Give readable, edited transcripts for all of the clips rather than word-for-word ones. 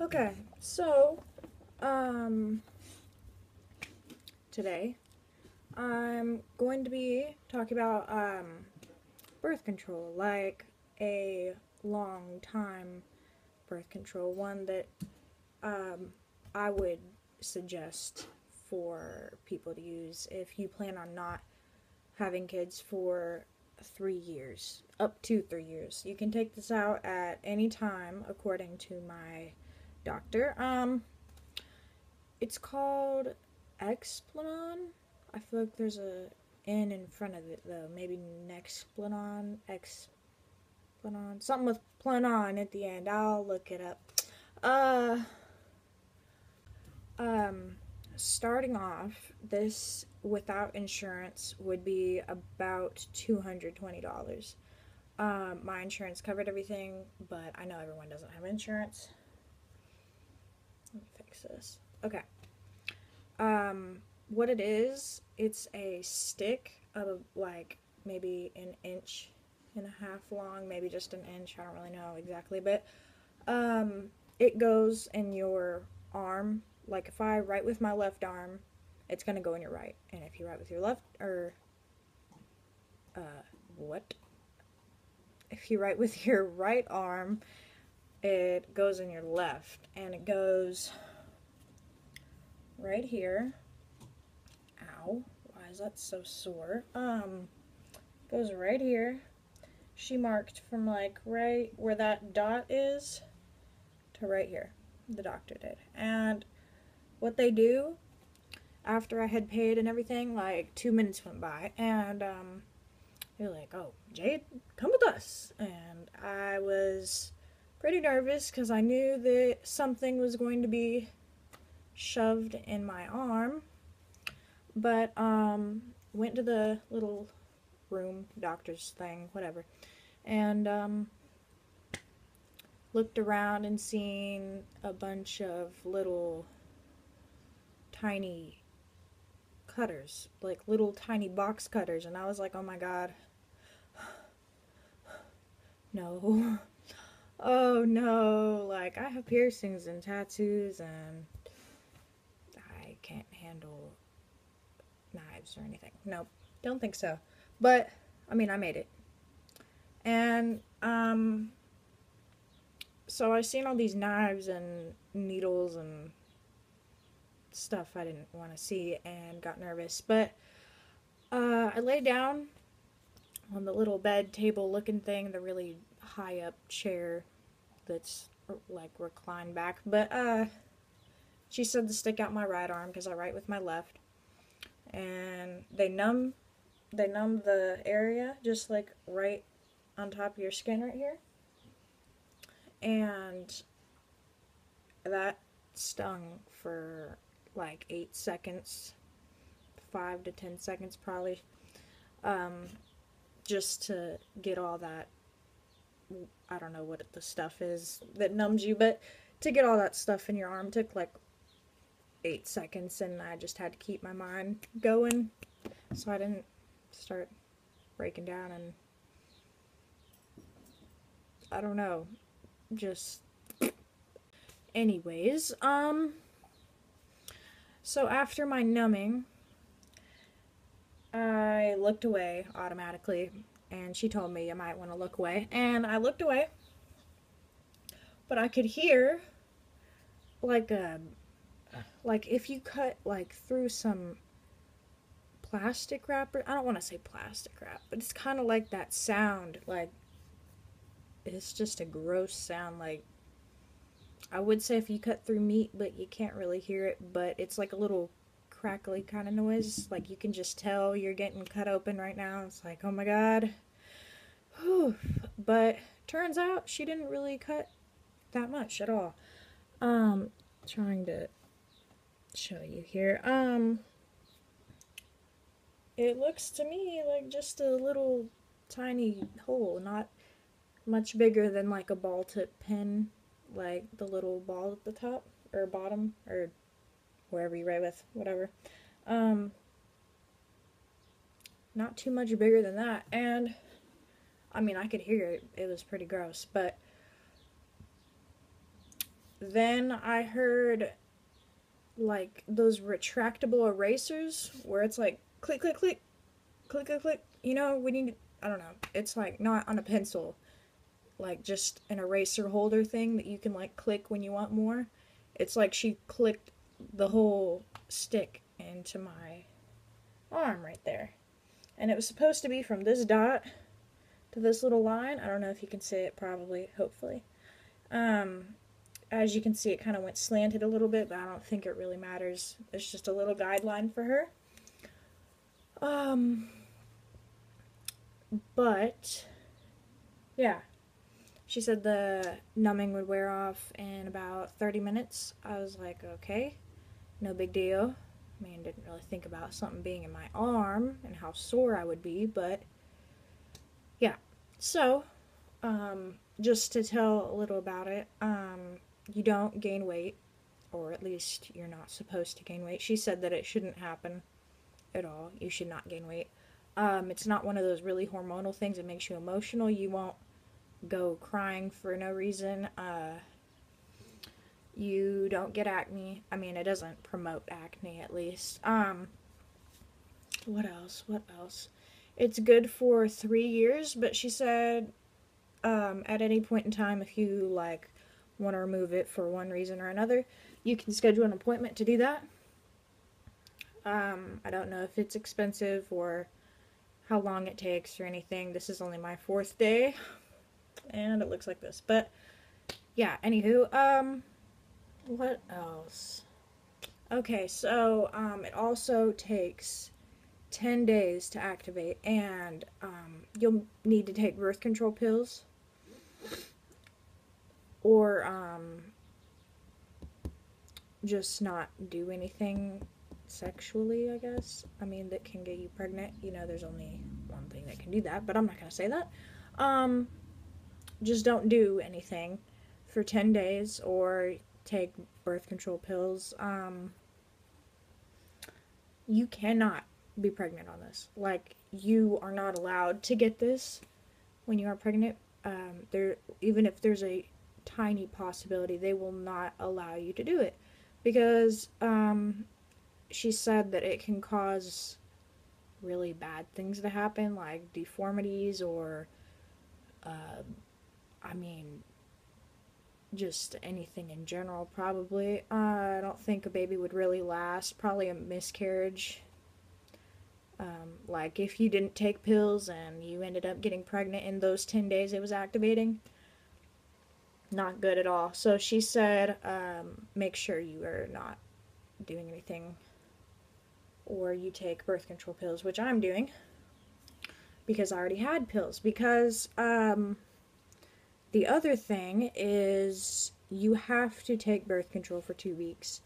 Okay, so, today I'm going to be talking about, birth control, like a long time birth control, one that, um, I would suggest for people to use if you plan on not having kids for 3 years, up to 3 years. You can take this out at any time, according to my doctor. It's called Explanon. I feel like there's a N in front of it though. Maybe Nexplanon, Explanon, something with planon at the end. I'll look it up. Uh, um, Starting off, this without insurance would be about $220. My insurance covered everything, but I know everyone doesn't have insurance. Let me fix this. Okay. What it is, it's a stick of like maybe an inch and a half long, maybe just an inch. I don't really know exactly, but it goes in your arm. Like if I write with my left arm, it's gonna go in your right, and if you write with your left or what? If you write with your right arm, it goes in your left, and it goes right here. Ow, why is that so sore? Goes right here. She marked from like right where that dot is to right here. The doctor did. And what they do after I had paid and everything, like 2 minutes went by, and they're like, "Oh, Jade, come with us." And I was pretty nervous because I knew that something was going to be shoved in my arm. But went to the little room, doctor's thing, whatever, and looked around and seen a bunch of little tiny cutters, like little tiny box cutters, and I was like, "Oh my god, no, oh no!" Like I have piercings and tattoos, and I can't handle knives or anything. Nope, don't think so. But I mean, I made it, and so I seen all these knives and needles and stuff I didn't want to see and got nervous. But I lay down on the little bed table looking thing, the really high up chair that's like reclined back. But she said to stick out my right arm because I write with my left, and they numb the area just like right on top of your skin right here, and that stung for like 8 seconds, 5 to 10 seconds probably, um, just to get all that. I don't know what the stuff is that numbs you, but to get all that stuff in your arm took like 8 seconds, and I just had to keep my mind going so I didn't start breaking down and I don't know, just anyways. So after my numbing, I looked away automatically, and she told me I might want to look away, and I looked away, but I could hear like a like if you cut like through some plastic wrapper. I don't want to say plastic wrap, but it's kind of like that sound. Like it's just a gross sound. Like I would say if you cut through meat, but you can't really hear it. But it's like a little crackly kind of noise. Like you can just tell you're getting cut open right now. It's like, oh my god. Whew. But turns out she didn't really cut that much at all. Trying to show you here. It looks to me like just a little tiny hole, not much bigger than like a ball tip pen, like the little ball at the top or bottom or wherever you write with, whatever. Um, Not too much bigger than that, and I mean I could hear it. It was pretty gross, but then I heard like those retractable erasers where it's like click, click, click, click, click, click. You know, we need, I don't know, it's like not on a pencil, like just an eraser holder thing that you can like click when you want more. It's like she clicked the whole stick into my arm right there. And it was supposed to be from this dot to this little line. I don't know if you can see it, probably, hopefully. As you can see, it kind of went slanted a little bit, but I don't think it really matters. It's just a little guideline for her. But, yeah. She said the numbing would wear off in about 30 minutes. I was like, okay, no big deal. I mean, didn't really think about something being in my arm and how sore I would be, but yeah. So, just to tell a little about it, you don't gain weight, or at least you're not supposed to gain weight. She said that it shouldn't happen at all. You should not gain weight. It's not one of those really hormonal things that makes you emotional. You won't go crying for no reason. You don't get acne. I mean, it doesn't promote acne, at least. What else? It's good for 3 years, but she said, at any point in time, if you, like, want to remove it for one reason or another, you can schedule an appointment to do that. I don't know if it's expensive or how long it takes or anything. This is only my 4th day, and it looks like this. But, yeah, anywho, what else? Okay, so, it also takes 10 days to activate, and, you'll need to take birth control pills, or, just not do anything sexually, I guess. I mean, that can get you pregnant. You know, there's only one thing that can do that, but I'm not going to say that. Just don't do anything for 10 days or take birth control pills. You cannot be pregnant on this. Like, you are not allowed to get this when you are pregnant. Even if there's a tiny possibility, they will not allow you to do it because she said that it can cause really bad things to happen, like deformities or, I mean, just anything in general, probably. I don't think a baby would really last. Probably a miscarriage. Like, if you didn't take pills and you ended up getting pregnant in those 10 days it was activating, not good at all. So she said, make sure you are not doing anything, or you take birth control pills, which I'm doing because I already had pills. Because the other thing is you have to take birth control for 2 weeks.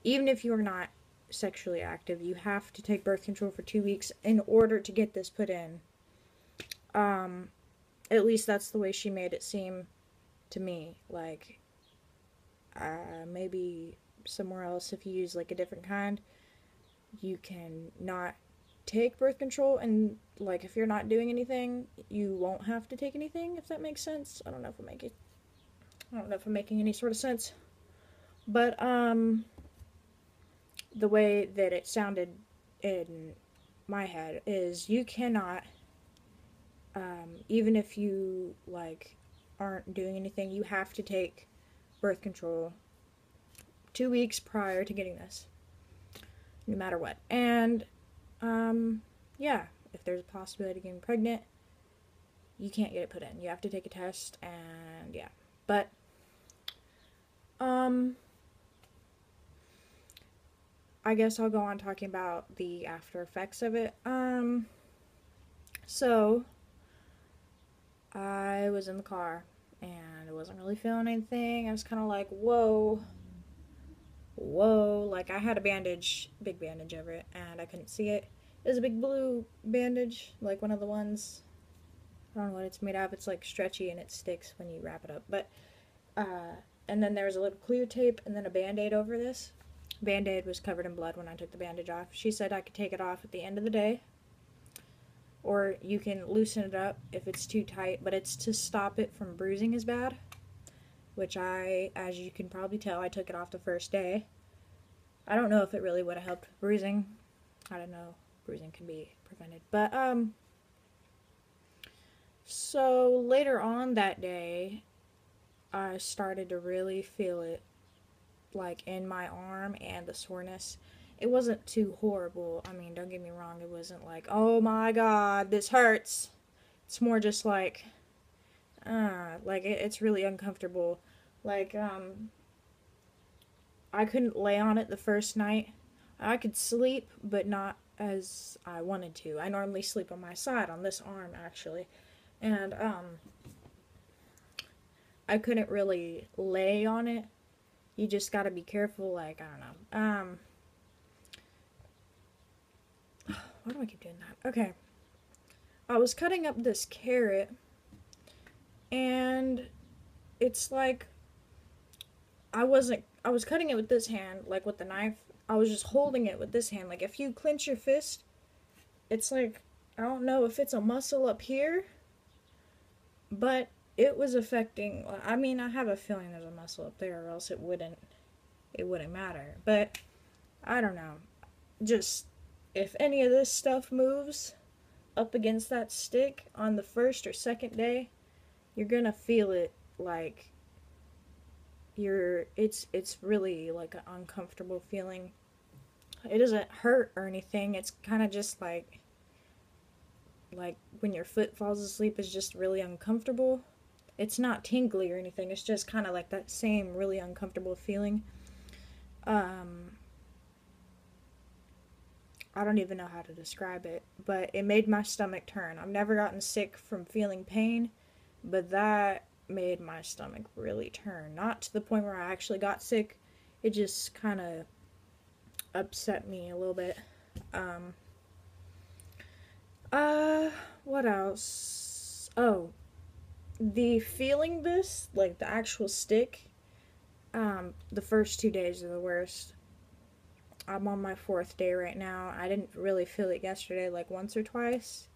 Even if you're not sexually active, you have to take birth control for 2 weeks in order to get this put in. At least that's the way she made it seem to me. Like, maybe somewhere else, if you use like a different kind, you can not take birth control, and like if you're not doing anything, you won't have to take anything, if that makes sense. I don't know if I'm making any sort of sense. But the way that it sounded in my head is you cannot, even if you like aren't doing anything, you have to take birth control 2 weeks prior to getting this, no matter what. And yeah, if there's a possibility of getting pregnant, you can't get it put in. You have to take a test, and yeah. But I guess I'll go on talking about the after effects of it. So I was in the car and I wasn't really feeling anything. I was kind of like, whoa, like I had a bandage, big bandage over it, and I couldn't see it. It was a big blue bandage, like one of the ones, I don't know what it's made of. It's like stretchy and it sticks when you wrap it up. But, and then there was a little clear tape and then a Band-Aid over this. Band-Aid was covered in blood when I took the bandage off. She said I could take it off at the end of the day, or you can loosen it up if it's too tight, but it's to stop it from bruising as bad. which as you can probably tell, I took it off the first day. I don't know if it really would have helped bruising. I don't know. Bruising can be prevented. But, so later on that day, I started to really feel it, like, in my arm and the soreness. It wasn't too horrible. I mean, don't get me wrong. It wasn't like, oh my god, this hurts. It's more just like, it's really uncomfortable. Like, I couldn't lay on it the first night. I could sleep, but not as I wanted to. I normally sleep on my side, on this arm, actually. And, I couldn't really lay on it. You just gotta be careful, like, I don't know. Why do I keep doing that? Okay. I was cutting up this carrot, and it's like, I was cutting it with this hand, like with the knife. I was just holding it with this hand. Like, if you clench your fist, it's like, I don't know if it's a muscle up here, but it was affecting, I mean, I have a feeling there's a muscle up there, or else it wouldn't matter. But, I don't know. Just, if any of this stuff moves up against that stick on the first or second day, you're gonna feel it, like, it's really, like, an uncomfortable feeling. It doesn't hurt or anything. It's kind of just like when your foot falls asleep, is just really uncomfortable. It's not tingly or anything. It's just kind of like that same really uncomfortable feeling. I don't even know how to describe it, but it made my stomach turn. I've never gotten sick from feeling pain, but that made my stomach really turn. Not to the point where I actually got sick. It just kind of upset me a little bit. What else? Oh, the feeling this, like the actual stick, the first 2 days are the worst. I'm on my 4th day right now. I didn't really feel it yesterday, like once or twice.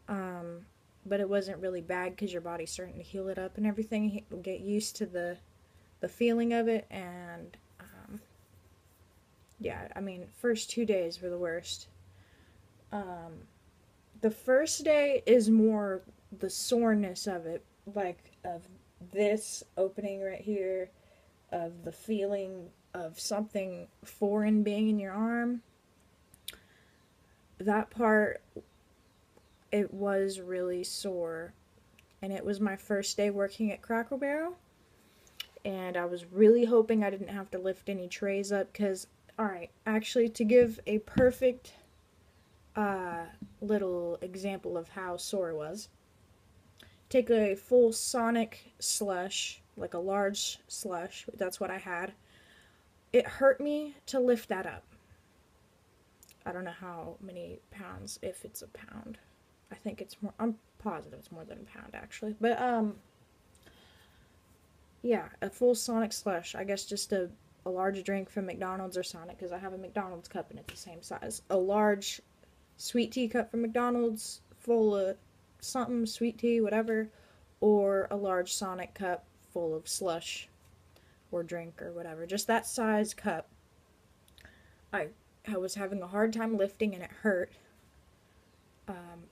But it wasn't really bad because your body's starting to heal it up and everything. Get used to the feeling of it, and yeah, I mean, first 2 days were the worst. The first day is more the soreness of it, like of this opening right here, of the feeling of something foreign being in your arm. That part, it was really sore, and it was my first day working at Cracker Barrel, and I was really hoping I didn't have to lift any trays up, because, alright, actually, to give a perfect little example of how sore it was, take a full Sonic slush, like a large slush, that's what I had. It hurt me to lift that up. I don't know how many pounds, if it's a pound. I think it's more, I'm positive it's more than a pound, actually. But, yeah, a full Sonic slush. I guess just a large drink from McDonald's or Sonic, because I have a McDonald's cup and it's the same size. A large sweet tea cup from McDonald's, full of something, sweet tea, whatever, or a large Sonic cup full of slush or drink or whatever. Just that size cup. I was having a hard time lifting, and it hurt.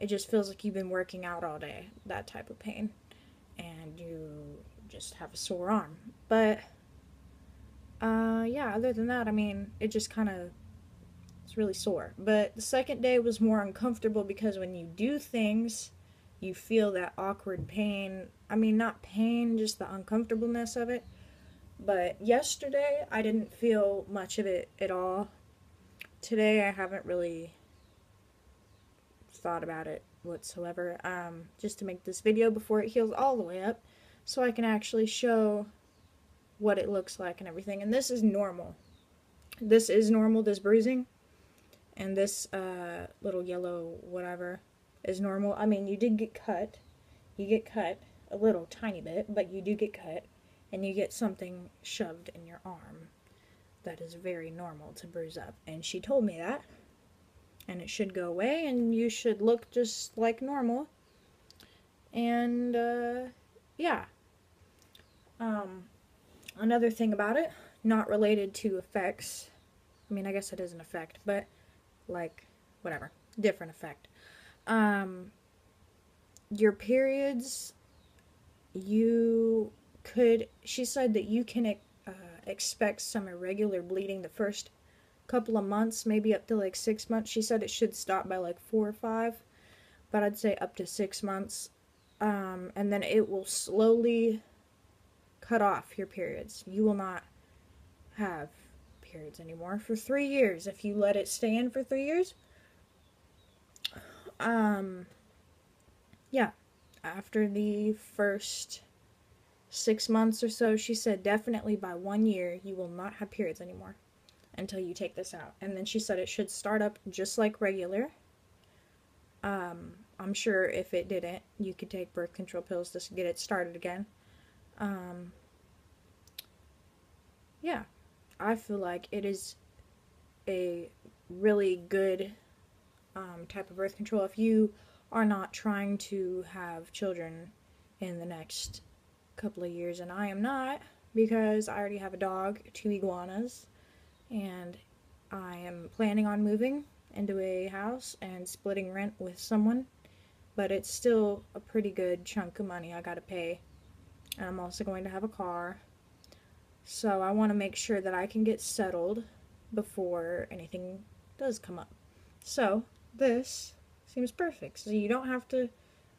It just feels like you've been working out all day, that type of pain, and you just have a sore arm. But, yeah, other than that, I mean, it just kind of, it's really sore. But the second day was more uncomfortable, because when you do things, you feel that awkward pain. I mean, not pain, just the uncomfortableness of it. But yesterday, I didn't feel much of it at all. Today, I haven't really thought about it whatsoever. Just to make this video before it heals all the way up, so I can actually show what it looks like and everything. And this is normal. This is normal, this bruising. And this little yellow whatever is normal. I mean, you did get cut. You get cut a little tiny bit, but you do get cut. And you get something shoved in your arm. That is very normal to bruise up. And she told me that. And it should go away, and you should look just like normal. And, yeah. Another thing about it, not related to effects. I mean, I guess it is an effect, but like, whatever, different effect. Um, your periods, you could, she said that you can expect some irregular bleeding the first couple of months, maybe up to like 6 months. She said it should stop by like 4 or 5, but I'd say up to 6 months. And then it will slowly cut off your periods. You will not have periods anymore for 3 years if you let it stay in for 3 years. Yeah, after the first 6 months or so, she said definitely by 1 year you will not have periods anymore until you take this out. And then she said it should start up just like regular. I'm sure if it didn't, you could take birth control pills to get it started again. Yeah, I feel like it is a really good type of birth control if you are not trying to have children in the next couple of years, and I am not, because I already have a dog, 2 iguanas, and I am planning on moving into a house and splitting rent with someone, but it's still a pretty good chunk of money I gotta pay. And I'm also going to have a car, so I want to make sure that I can get settled before anything does come up. So this seems perfect. So you don't have to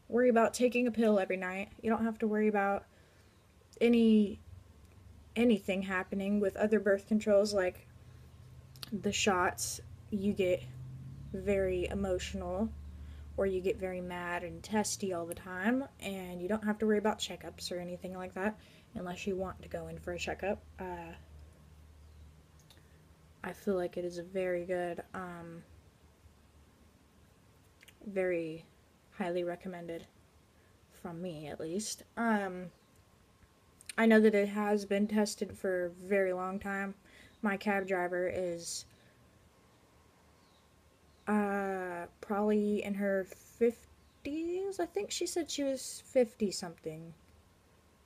worry about taking a pill every night. You don't have to worry about anything happening with other birth controls, like the shots. You get very emotional, or you get very mad and testy all the time, and you don't have to worry about checkups or anything like that unless you want to go in for a checkup. I feel like it is a very good, very highly recommended from me, at least. I know that it has been tested for a very long time. My cab driver is probably in her 50s. I think she said she was 50 something.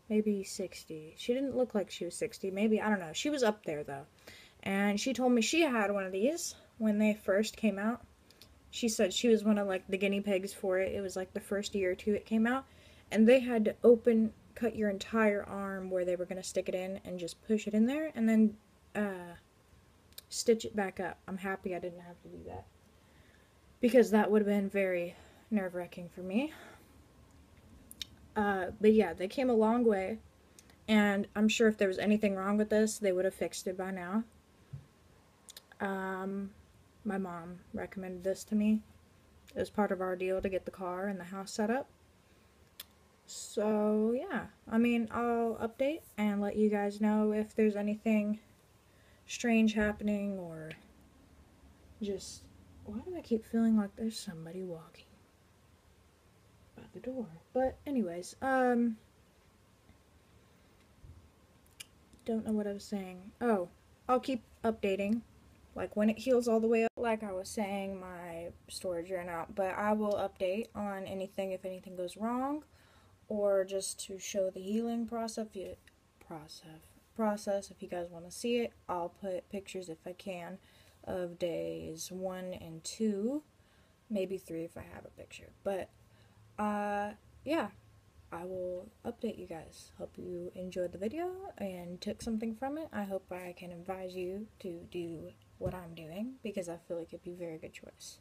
Maybe 60. She didn't look like she was 60. Maybe, I don't know. She was up there though. And she told me she had one of these when they first came out. She said she was one of like the guinea pigs for it. It was like the first year or two it came out. And they had to cut your entire arm where they were going to stick it in and just push it in there and then stitch it back up. I'm happy I didn't have to do that, because that would have been very nerve-wracking for me. But yeah, they came a long way, and I'm sure if there was anything wrong with this, they would have fixed it by now. My mom recommended this to me. It was part of our deal to get the car and the house set up. So yeah, I mean, I'll update and let you guys know if there's anything strange happening, or just, why do I keep feeling like there's somebody walking by the door? But anyways, don't know what I was saying. Oh, I'll keep updating, like when it heals all the way up. Like I was saying, my storage ran out, but I will update on anything if anything goes wrong, or just to show the healing process. If you guys want to see it, I'll put pictures if I can of days 1 and 2, maybe 3 if I have a picture. But yeah, I will update you guys. Hope you enjoyed the video and took something from it. I hope I can advise you to do what I'm doing, because I feel like it'd be a very good choice.